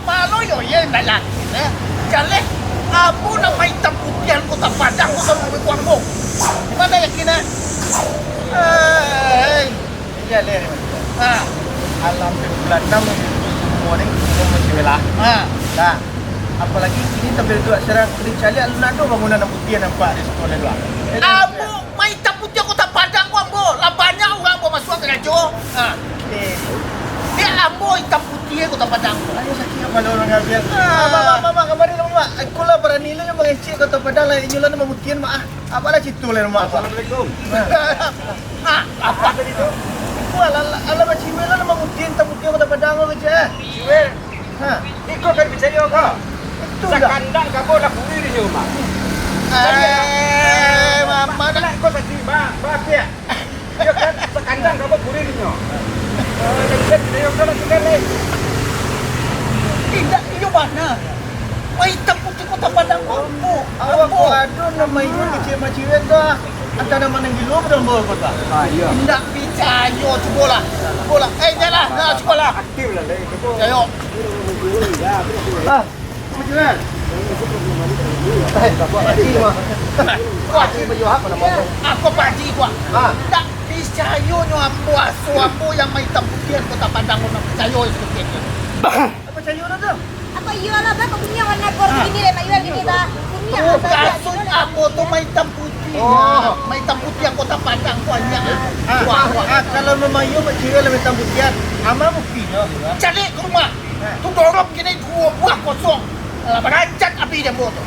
Malo yo ye lalaki na. Jale, amo na may taputian ko tapadang ko sa bumikwang mo. Di ba na yakin na? Ay, Jale. ah, Alam mo bulan 6 semua ni masih belah. ah. Dah. Apalagi ini tampil dua serang kulit cali alunado bangunan ng putian nampak di sekolah dua. Amo may taputian ko tapadang ko mo. Labanya orang mo masuk ke radyo. Ah. Dia amo taputian ko tapadang ko. Ayo sakit mana orang ngabian. Ah. Mama kemarin mama. Aku lah berani lah yang mengecek kata padang lah inyulan nama putian mah. Apalah citu lah mama. Assalamualaikum. Ah, apa tadi tu? Alam cimen lah nama putian taputian kata padang lo aja. Ciwer, Ha. ikut kan percaya kau. Itu dah. Sekandang kamu lah kurir ni rumah. Mama Mana kau tadi ba pia. Ya kan sekandang kamu kurir ni. Dan dia kalau sekali. tidak iyo mana? May taputian ko tapadang ko mo. Awak ko adun nama inyun kecil maciwen dah. Antara mana yang gilu dalam bawah kota. Ah iya. Tidak percaya sekolah. Sekolah. Jalan, nak sekolah. Aktif lah dari kamu. Ayo. Ah, maciwen. Tak buat lagi mah. Pakcik baju apa nama kau? Aku pakcik gua. Ha. Tak percaya nyo ambo aso ambo yang may taputian ko tapadang ko na percaya seperti itu. Apa cayu dah tu? Apa iya lah, Pak? Punya warna kor gini deh, Mak Iwan gini dah. Punya Oh, apa aja, kasut gini dah. ambo tu may taputian. Oh. May taputian ko tapadang ko niya. Ah, kalau memang you maciwen lah minta buktian, ama buktinya. Cari ke rumah. Tu dorong gini dua buah kosong. Berancat api dia buat tu.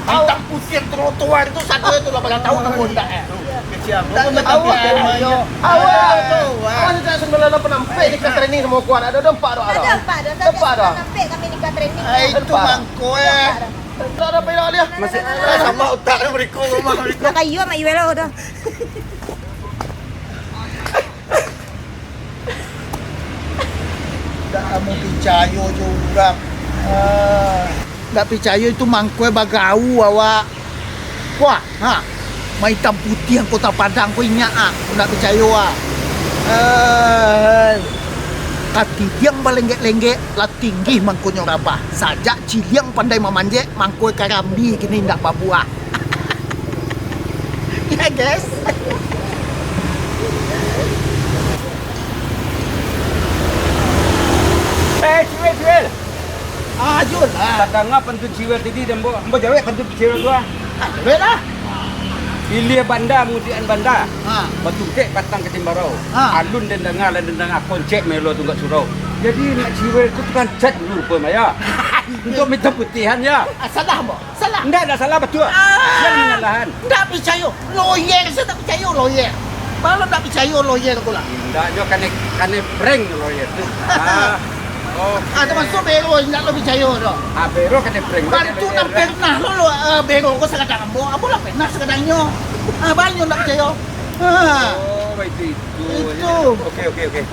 Hitam putih trotoar itu satu itu 8 tahun nunggu enggak ya. Kecil Tak apa? awak tu. Awak tu. Awak tidak sembilan penampai di training semua kuat. Ada empat dah. Ada empat dah. Empat dah. Sampai kami nikah training. Itu mangko eh. Tak ada payah dia. Masih Sama otak dia berikut rumah berikut. Dah kayu Mak Iwan lah dah. Tak kamu percaya juga. Tak percaya itu mangko bagau awak. Wah, ha. Mai hitam putih yang kota Padang ko inyak ah. Aku tak percaya ah. Kati tiang balenggek-lenggek lah tinggi mangko nyorabah. Sajak ciliang pandai memanjek mangko karambi kini ndak babuah. Ya guys. ciwer. Ajul. Kadang apa tu ciwer tadi dan ambo jawab kan tu ciwer tua. Wait lah. Ilia banda mudian banda. Ha. Batu kek patang ke Timbarau. Ha. Alun dan dengar koncek melo tunggak surau. Jadi nak ciwer tu kan cat dulu pun Maya. Untuk minta putihan ya. Salah mo. Salah. Enggak ada salah betul. Yang menyalahan. Tak percaya. Lawyer saya tak percaya lawyer. Malah tak percaya lawyer aku lah. Enggak jo kane prank lawyer tu. Ah. Oh. Termasuk bero tidak lebih percaya dah. Ah bero kane prank. Bantu nak pernah lo bero ko sa kadang mo. Amo lah pernah sa kadang nyo. Banyo nak percaya. Oh, itu. Itu. Okey.